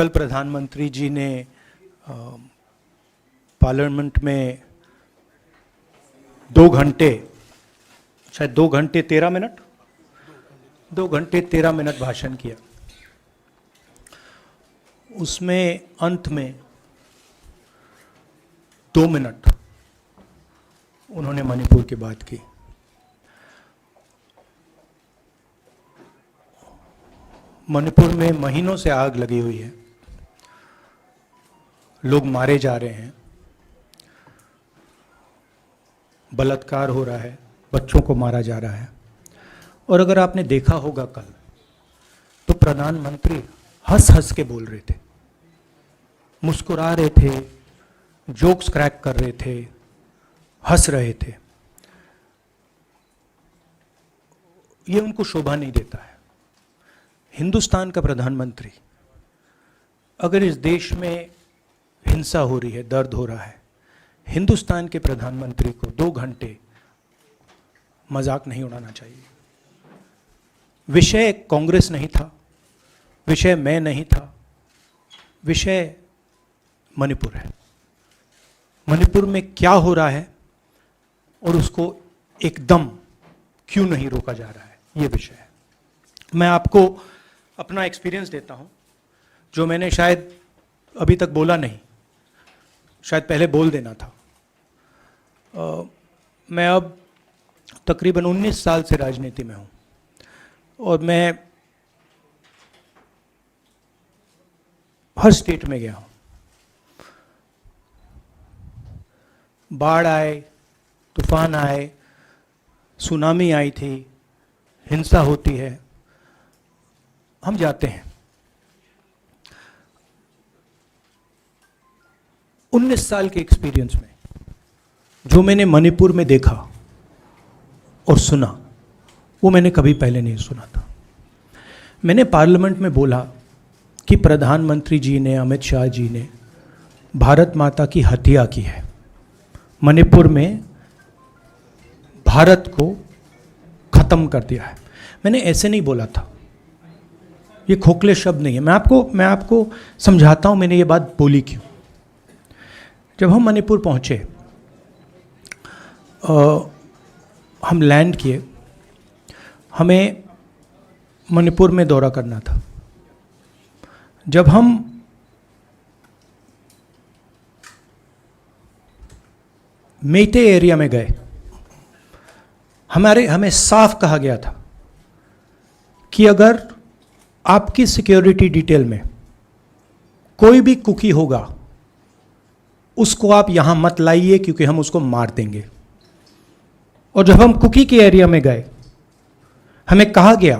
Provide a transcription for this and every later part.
कल प्रधानमंत्री जी ने पार्लियामेंट में 2 घंटे, शायद 2 घंटे 13 मिनट, 2 घंटे 13 मिनट भाषण किया। उसमें अंत में 2 मिनट उन्होंने मणिपुर की बात की। मणिपुर में महीनों से आग लगी हुई है, लोग मारे जा रहे हैं, बलात्कार हो रहा है, बच्चों को मारा जा रहा है। और अगर आपने देखा होगा कल, तो प्रधानमंत्री हंस हंस के बोल रहे थे, मुस्कुरा रहे थे, जोक्स क्रैक कर रहे थे, हंस रहे थे। ये उनको शोभा नहीं देता है। हिंदुस्तान का प्रधानमंत्री, अगर इस देश में हिंसा हो रही है, दर्द हो रहा है, हिंदुस्तान के प्रधानमंत्री को 2 घंटे मजाक नहीं उड़ाना चाहिए। विषय कांग्रेस नहीं था, विषय मैं नहीं था, विषय मणिपुर है। मणिपुर में क्या हो रहा है और उसको एकदम क्यों नहीं रोका जा रहा है, ये विषय है। मैं आपको अपना एक्सपीरियंस देता हूं, जो मैंने शायद अभी तक बोला नहीं, शायद पहले बोल देना था। मैं अब तकरीबन 19 साल से राजनीति में हूं और मैं हर स्टेट में गया हूं। बाढ़ आए, तूफान आए, सुनामी आई थी, हिंसा होती है, हम जाते हैं। 19 साल के एक्सपीरियंस में जो मैंने मणिपुर में देखा और सुना, वो मैंने कभी पहले नहीं सुना था। मैंने पार्लियामेंट में बोला कि प्रधानमंत्री जी ने, अमित शाह जी ने भारत माता की हत्या की है, मणिपुर में भारत को खत्म कर दिया है। मैंने ऐसे नहीं बोला था, ये खोखले शब्द नहीं है। मैं आपको समझाता हूं मैंने ये बात बोली क्यों। जब हम मणिपुर पहुंचे, हम लैंड किए, हमें मणिपुर में दौरा करना था। जब हम मेइते एरिया में गए, हमें साफ कहा गया था कि अगर आपकी सिक्योरिटी डिटेल में कोई भी कुकी होगा, उसको आप यहां मत लाइए क्योंकि हम उसको मार देंगे। और जब हम कुकी के एरिया में गए, हमें कहा गया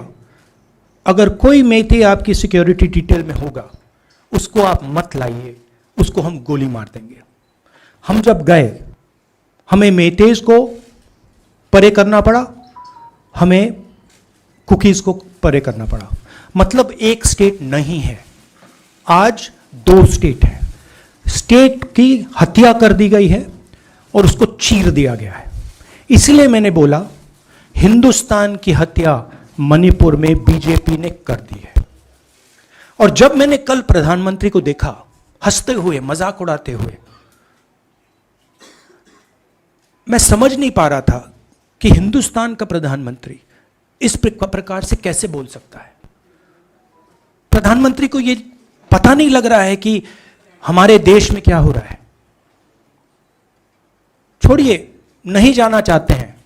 अगर कोई मेइते आपकी सिक्योरिटी डिटेल में होगा, उसको आप मत लाइए, उसको हम गोली मार देंगे। हम जब गए, हमें मेइतेज को परे करना पड़ा, हमें कुकीज को परे करना पड़ा। मतलब एक स्टेट नहीं है, आज 2 स्टेट है। स्टेट की हत्या कर दी गई है और उसको चीर दिया गया है। इसलिए मैंने बोला हिंदुस्तान की हत्या मणिपुर में बीजेपी ने कर दी है। और जब मैंने कल प्रधानमंत्री को देखा हंसते हुए, मजाक उड़ाते हुए, मैं समझ नहीं पा रहा था कि हिंदुस्तान का प्रधानमंत्री इस प्रकार से कैसे बोल सकता है। प्रधानमंत्री को यह पता नहीं लग रहा है कि हमारे देश में क्या हो रहा है। छोड़िए, नहीं जाना चाहते हैं,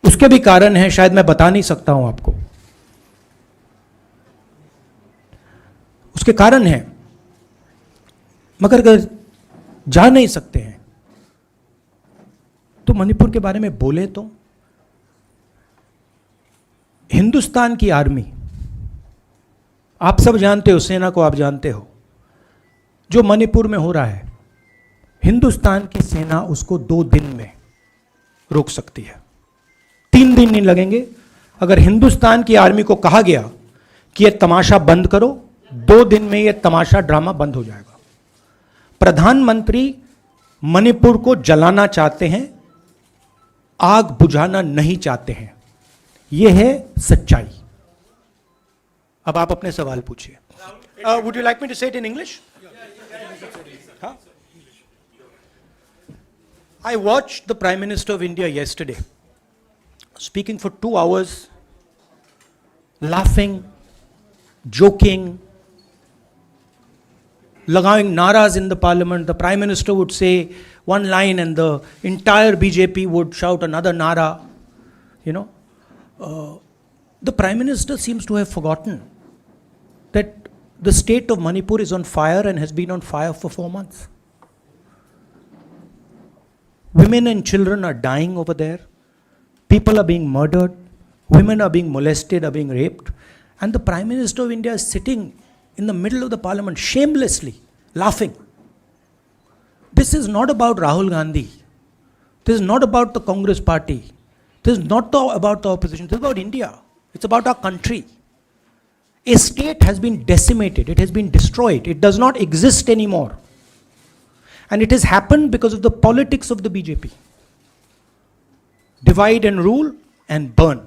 उसके भी कारण है, शायद मैं बता नहीं सकता हूं आपको, उसके कारण है। मगर अगर जा नहीं सकते हैं तो मणिपुर के बारे में बोले तो। हिंदुस्तान की आर्मी, आप सब जानते हो, सेना को आप जानते हो, जो मणिपुर में हो रहा है, हिंदुस्तान की सेना उसको 2 दिन में रोक सकती है, 3 दिन नहीं लगेंगे। अगर हिंदुस्तान की आर्मी को कहा गया कि यह तमाशा बंद करो, 2 दिन में यह तमाशा, ड्रामा बंद हो जाएगा। प्रधानमंत्री मणिपुर को जलाना चाहते हैं, आग बुझाना नहीं चाहते हैं। यह है सच्चाई। अब आप अपने सवाल पूछिए। Would you like me to say it in English? Huh? I watched the Prime Minister of India yesterday speaking for 2 hours, laughing, joking, लगाएंगे naras in the parliament. The Prime Minister would say one line and the entire BJP would shout another nara. You know, the Prime Minister seems to have forgotten that the state of Manipur is on fire and has been on fire for 4 months. Women and children are dying over there. People are being murdered. Women are being molested, are being raped. And the Prime Minister of India is sitting in the middle of the parliament, shamelessly laughing. This is not about Rahul Gandhi. This is not about the Congress party. This is not about the opposition. This is about India. It's about our country. A state has been decimated. It has been destroyed. It does not exist anymore. And it has happened because of the politics of the BJP. Divide and rule and burn.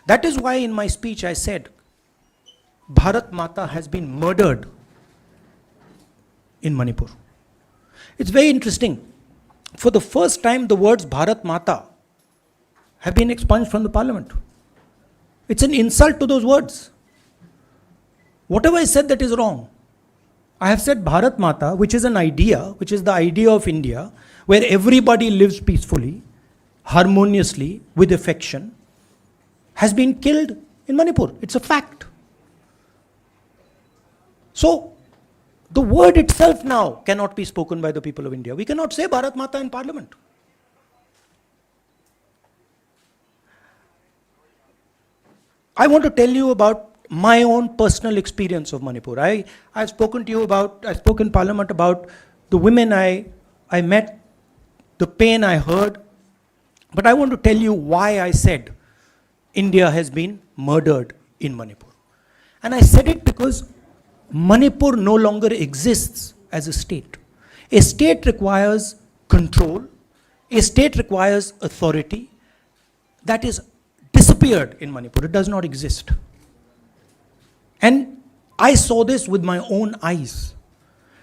That is why in my speech I said, Bharat Mata has been murdered in Manipur. It's very interesting. For the first time, the words Bharat Mata have been expunged from the parliament. It's an insult to those words. Whatever I said that is wrong. I have said Bharat Mata, which is an idea, which is the idea of India, where everybody lives peacefully, harmoniously, with affection, has been killed in Manipur. It's a fact. So, the word itself now cannot be spoken by the people of India. We cannot say Bharat Mata in parliament. I want to tell you about my own personal experience of Manipur. I've spoken to you about, I spoke in parliament about the women I met, the pain I heard, but I want to tell you why I said India has been murdered in Manipur. And I said it because Manipur no longer exists as a state. A state requires control. A state requires authority. That is disappeared in Manipur. It does not exist. And I saw this with my own eyes.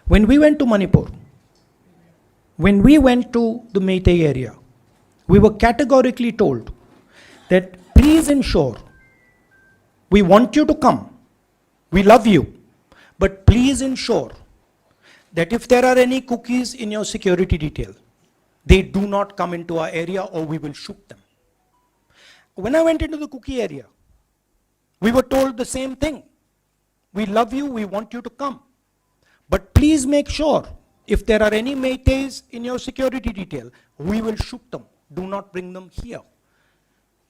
When we went to Manipur, when we went to the Meitei area, we were categorically told that please ensure, we want you to come, we love you, but please ensure that if there are any cookies in your security detail, they do not come into our area or we will shoot them. When I went into the cookie area, we were told the same thing. We love you, we want you to come. But please make sure, if there are any Meiteis in your security detail, we will shoot them. Do not bring them here.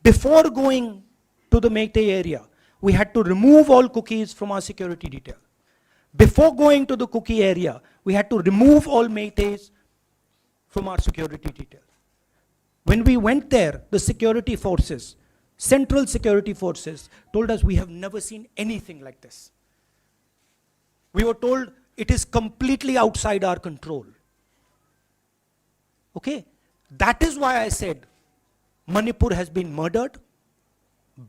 Before going to the Meitei area, we had to remove all cookies from our security detail. Before going to the cookie area, we had to remove all Meiteis from our security detail. When we went there, the security forces, central security forces, told us we have never seen anything like this. We were told it is completely outside our control. Okay? That is why I said Manipur has been murdered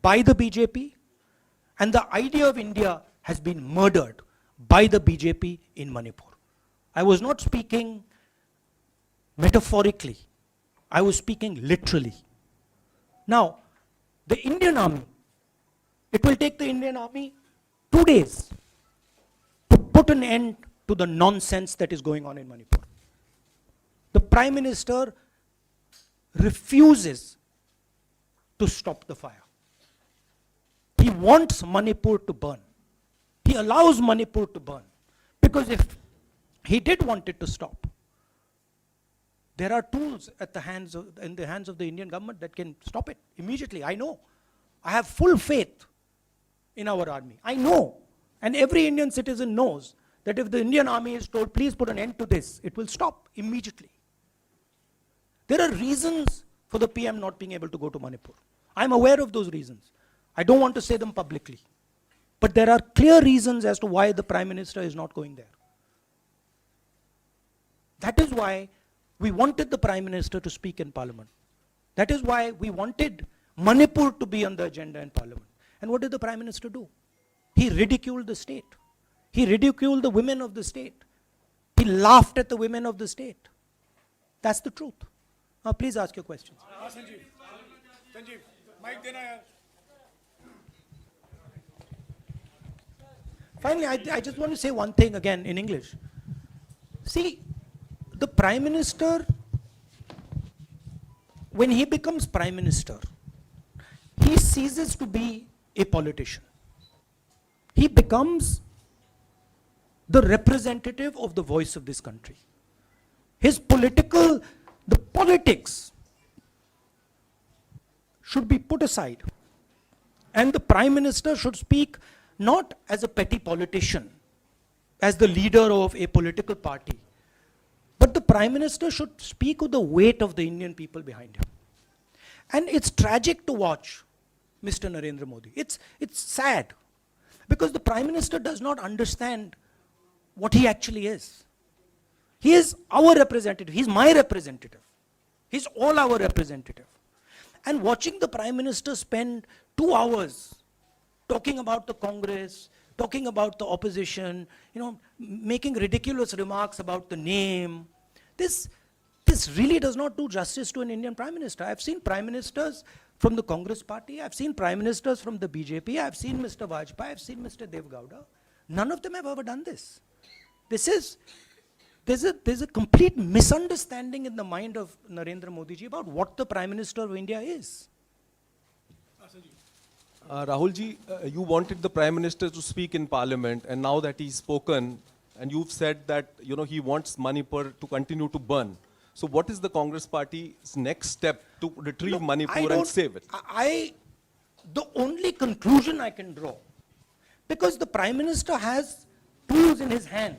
by the BJP and the idea of India has been murdered by the BJP in Manipur. I was not speaking metaphorically. I was speaking literally. Now, the Indian army, it will take the Indian army 2 days to put an end to the nonsense that is going on in Manipur. The Prime Minister refuses to stop the fire. He wants Manipur to burn. He allows Manipur to burn. Because if he did want it to stop, there are tools in the hands of the Indian government that can stop it immediately. I know. I have full faith in our army. I know. And every Indian citizen knows that if the Indian army is told, please put an end to this, it will stop immediately. There are reasons for the PM not being able to go to Manipur. I'm aware of those reasons. I don't want to say them publicly. But there are clear reasons as to why the Prime Minister is not going there. That is why we wanted the Prime Minister to speak in Parliament. That is why we wanted Manipur to be on the agenda in Parliament. And what did the Prime Minister do? He ridiculed the state. He ridiculed the women of the state. He laughed at the women of the state. That's the truth. Now please ask your questions. Sanjeev, mic dena yaar. Finally, I just want to say one thing again in English. See, the Prime Minister, when he becomes Prime Minister, he ceases to be a politician. He becomes the representative of the voice of this country. His the politics should be put aside. And the Prime Minister should speak not as a petty politician, as the leader of a political party, but the Prime Minister should speak with the weight of the Indian people behind him. And it's tragic to watch Mr. Narendra Modi. It's sad, because the Prime Minister does not understand what he actually is. He is our representative. He's my representative. He's all our representative. And watching the Prime Minister spend 2 hours talking about the Congress, talking about the opposition, making ridiculous remarks about the name, this really does not do justice to an Indian Prime Minister. I've seen Prime Ministers from the Congress party, I've seen Prime Ministers from the BJP, I've seen Mr. Vajpayee, I've seen Mr. Dev Gowda. None of them have ever done this. There's a complete misunderstanding in the mind of Narendra Modi ji about what the Prime Minister of India is. Rahul ji, you wanted the Prime Minister to speak in Parliament, and now that he's spoken, and you've said that he wants Manipur to continue to burn. So what is the Congress Party's next step to retrieve Manipur and save it? The only conclusion I can draw, because the Prime Minister has tools in his hand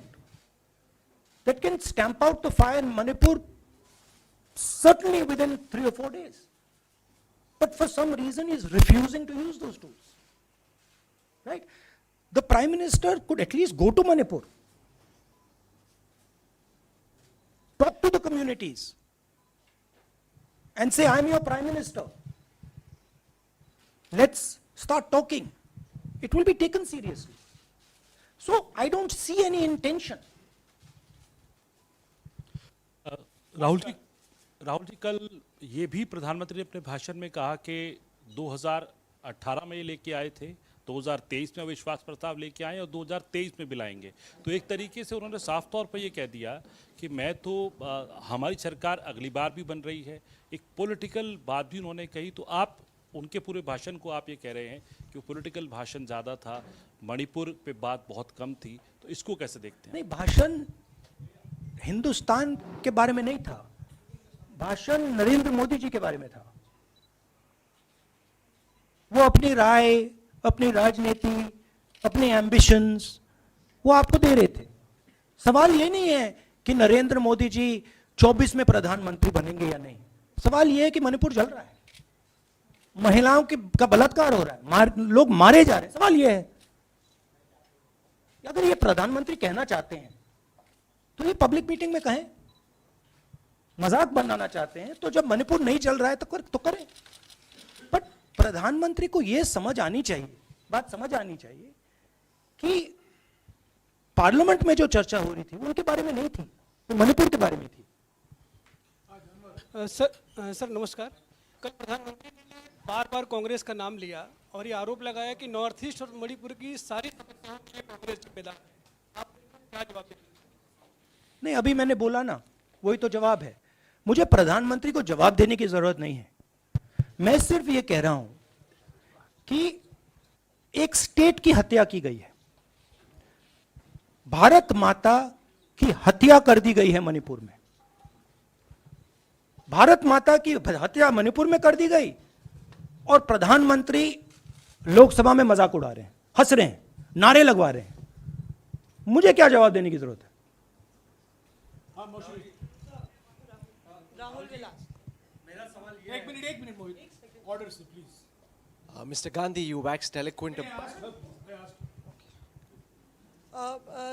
that can stamp out the fire in Manipur certainly within 3 or 4 days. But for some reason, he's refusing to use those tools. Right? The Prime Minister could at least go to Manipur, talk to the communities, and say, I'm your Prime Minister. Let's start talking. It will be taken seriously. So I don't see any intention. Rahul ji कल ये भी प्रधानमंत्री ने अपने भाषण में कहा कि 2018 में ये लेके आए थे, 2023 में विश्वास प्रस्ताव लेके आए और 2023 में भी लाएंगे। तो एक तरीके से उन्होंने साफ तौर पर ये कह दिया कि मैं तो हमारी सरकार अगली बार भी बन रही है। एक पॉलिटिकल बात भी उन्होंने कही। तो आप उनके पूरे भाषण को आप ये कह रहे हैं कि वो पॉलिटिकल भाषण ज़्यादा था, मणिपुर पे बात बहुत कम थी, तो इसको कैसे देखते हैं? नहीं, भाषण हिंदुस्तान के बारे में नहीं था, भाषण नरेंद्र मोदी जी के बारे में था। वो अपनी राय, अपनी राजनीति, अपने एम्बिशंस वो आपको दे रहे थे। सवाल ये नहीं है कि नरेंद्र मोदी जी 24 में प्रधानमंत्री बनेंगे या नहीं। सवाल ये है कि मणिपुर जल रहा है, महिलाओं का बलात्कार हो रहा है, लोग मारे जा रहे हैं। सवाल ये है, अगर ये प्रधानमंत्री कहना चाहते हैं तो ये पब्लिक मीटिंग में कहें। मजाक बनाना चाहते हैं तो जब मणिपुर नहीं चल रहा है तो करें। बट प्रधानमंत्री को ये समझ आनी चाहिए, बात समझ आनी चाहिए कि पार्लियामेंट में जो चर्चा हो रही थी वो उनके बारे में नहीं थी, वो मणिपुर के बारे में थी। सर नमस्कार। कल प्रधानमंत्री ने बार बार कांग्रेस का नाम लिया और ये आरोप लगाया कि नॉर्थ ईस्ट और मणिपुर की सारी समस्याओं में कांग्रेस जिम्मेदार है। आप क्या जवाब देंगे? नहीं, अभी मैंने बोला ना, वही तो जवाब है। मुझे प्रधानमंत्री को जवाब देने की जरूरत नहीं है। मैं सिर्फ ये कह रहा हूं कि एक स्टेट की हत्या की गई है, भारत माता की हत्या कर दी गई है मणिपुर में। भारत माता की हत्या मणिपुर में कर दी गई और प्रधानमंत्री लोकसभा में मजाक उड़ा रहे हैं, हंस रहे हैं, नारे लगवा रहे हैं। मुझे क्या जवाब देने की जरूरत है? राहुल विलास, मेरा सवाल ये एक मिनट मोहित, ऑर्डर से please. Mr. Gandhi, you waxed eloquent.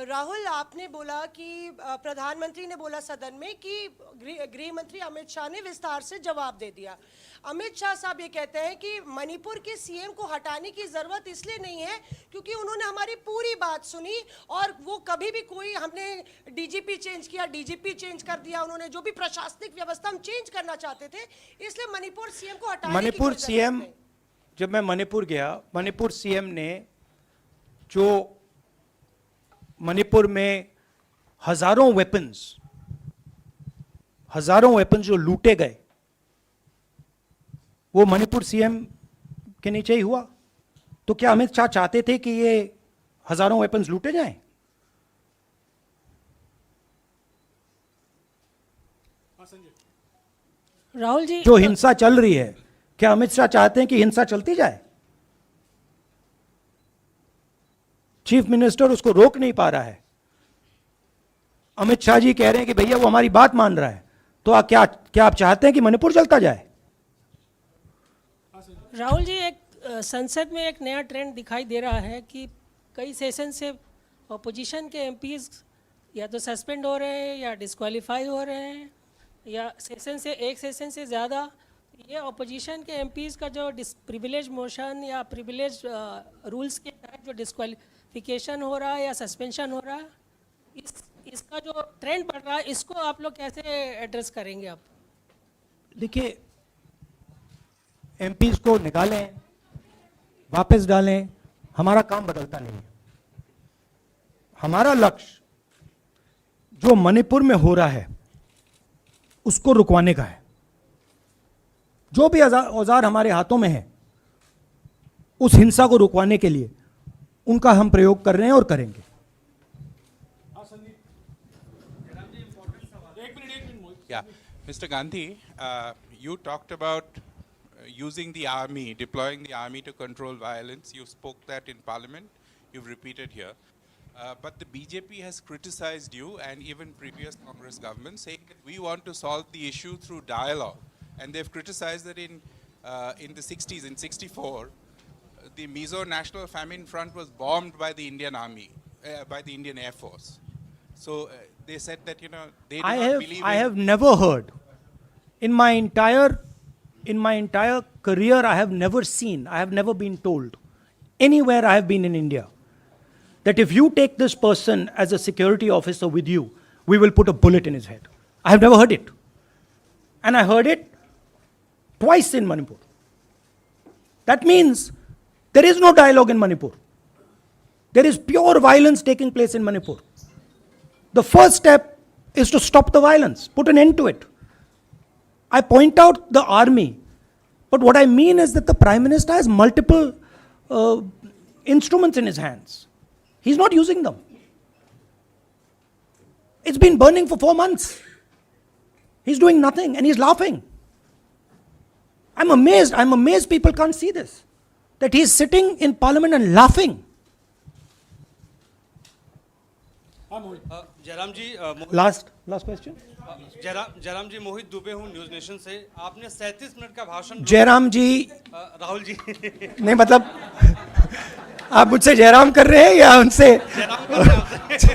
Rahul, कल आपने बोला कि प्रधानमंत्री ने बोला सदन में कि गृह मंत्री अमित शाह ने विस्तार से जवाब दे दिया। अमित शाह साहब ये कहते हैं कि मणिपुर के सीएम को हटाने की जरूरत इसलिए नहीं है क्योंकि उन्होंने हमारी पूरी बात सुनी और वो कभी भी कोई हमने डीजीपी चेंज किया, डीजीपी चेंज कर दिया, उन्होंने जो भी प्रशासनिक व्यवस्था हम चेंज करना चाहते थे, इसलिए मणिपुर सीएम को हटाने की मणिपुर कोई जरूरत सीएम, नहीं। जब मैं मणिपुर गया, मणिपुर सीएम ने जो मणिपुर में हजारों वेपन्स जो लूटे गए, वो मणिपुर सीएम के नीचे ही हुआ। तो क्या अमित शाह चाहते थे कि ये हजारों वेपन्स लूटे जाएं? राहुल जी, जो हिंसा चल रही है, क्या अमित शाह चाहते हैं कि हिंसा चलती जाए? चीफ मिनिस्टर उसको रोक नहीं पा रहा है। अमित शाह जी कह रहे हैं कि भैया वो हमारी बात मान रहा है, तो क्या आप चाहते हैं कि मणिपुर जलता जाए? राहुल जी, एक संसद में एक नया ट्रेंड दिखाई दे रहा है कि कई सेशन से अपोजिशन के एमपीज या तो सस्पेंड हो रहे हैं या डिस्क्वालीफाई हो रहे हैं, या एक सेशन से ज़्यादा ये अपोजिशन के एमपीज का जो प्रिविलेज मोशन या प्रिविलेज रूल्स के तहत जो डिस्क्वालिफिकेशन हो रहा है या सस्पेंशन हो रहा है, इसका जो ट्रेंड बढ़ रहा है, इसको आप लोग कैसे एड्रेस करेंगे? आप देखिए, एमपीज को निकालें, वापस डालें, हमारा काम बदलता नहीं है। हमारा लक्ष्य जो मणिपुर में हो रहा है उसको रुकवाने का है। जो भी औजार हमारे हाथों में है, उस हिंसा को रुकवाने के लिए उनका हम प्रयोग कर रहे हैं और करेंगे। Yeah, Mr. Gandhi, you talked about using the army, deploying the army to control violence. You spoke that in Parliament. You've repeated here. But the BJP has criticized you and even previous Congress governments, saying that we want to solve the issue through dialogue. And they've criticized that in the 60s, in 64, the Mizo National Famine Front was bombed by the Indian Army, by the Indian Air Force. So they said that, you know, they do not believe I have never heard in my entire career, I have never been told anywhere I have been in India that if you take this person as a security officer with you, we will put a bullet in his head. I have never heard it. And I heard it twice in Manipur. That means there is no dialogue in Manipur. There is pure violence taking place in Manipur. The first step is to stop the violence, put an end to it. I point out the army, but what I mean is that the Prime Minister has multiple instruments in his hands. He's not using them. It's been burning for 4 months. He's doing nothing and he's laughing. I'm amazed people can't see this. That he's sitting in Parliament and laughing. Jairam ji, Last question. Jairam जी, मोहित दुबे हूँ news nation से। आपने 37 minute का भाषण जयराम जी, राहुल जी नहीं मतलब आप मुझसे जयराम कर रहे हैं या उनसे? जयराम कर रहे हैं आपसे।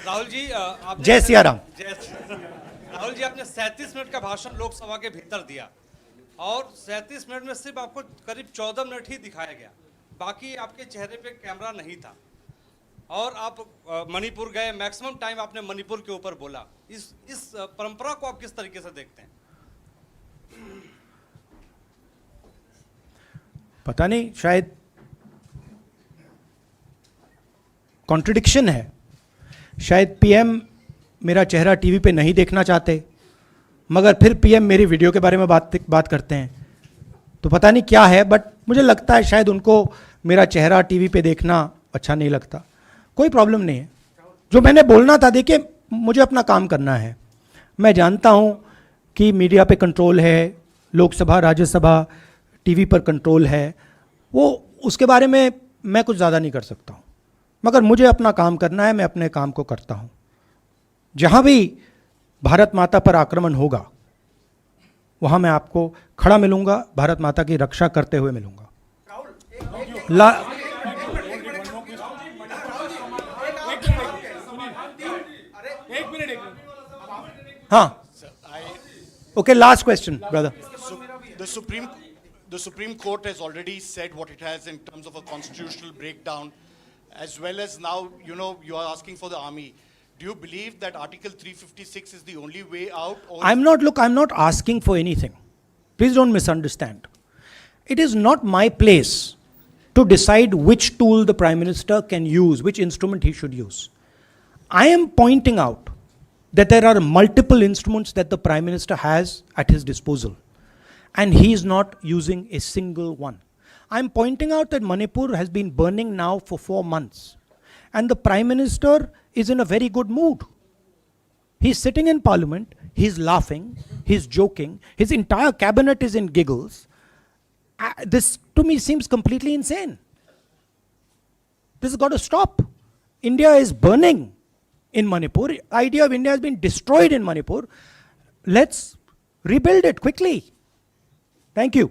राहुल जी, आपने जय सिया राम। राहुल जी, आपने 37 मिनट का भाषण लोकसभा के भीतर दिया और 37 मिनट में सिर्फ आपको करीब 14 मिनट ही दिखाया गया, बाकी आपके चेहरे पे कैमरा नहीं था और आप मणिपुर गए, मैक्सिमम टाइम आपने मणिपुर के ऊपर बोला। इस परंपरा को आप किस तरीके से देखते हैं? पता नहीं, शायद कॉन्ट्रडिक्शन है। शायद पीएम मेरा चेहरा टीवी पे नहीं देखना चाहते, मगर फिर पीएम मेरी वीडियो के बारे में बात करते हैं, तो पता नहीं क्या है, बट मुझे लगता है शायद उनको मेरा चेहरा टीवी पे देखना अच्छा नहीं लगता। कोई प्रॉब्लम नहीं है। जो मैंने बोलना था, देखिए मुझे अपना काम करना है। मैं जानता हूँ कि मीडिया पे कंट्रोल है, लोकसभा राज्यसभा टीवी पर कंट्रोल है, वो उसके बारे में मैं कुछ ज़्यादा नहीं कर सकता हूँ, मगर मुझे अपना काम करना है, मैं अपने काम को करता हूँ। जहाँ भी भारत माता पर आक्रमण होगा वहाँ मैं आपको खड़ा मिलूँगा, भारत माता की रक्षा करते हुए मिलूँगा। हाँ. Okay, last question, brother. The Supreme Court has already said what it has in terms of a constitutional breakdown, as well as now, you are asking for the army. Do you believe that Article 356 is the only way out? Or I'm not asking for anything. Please don't misunderstand. It is not my place to decide which tool the Prime Minister can use, which instrument he should use. I am pointing out that there are multiple instruments that the Prime Minister has at his disposal, and he is not using a single one. I'm pointing out that Manipur has been burning now for 4 months, and the Prime Minister is in a very good mood. He's sitting in Parliament, he's laughing, he's joking, his entire cabinet is in giggles. This to me seems completely insane. This has got to stop. India is burning in Manipur. The idea of India has been destroyed in Manipur. Let's rebuild it quickly. Thank you.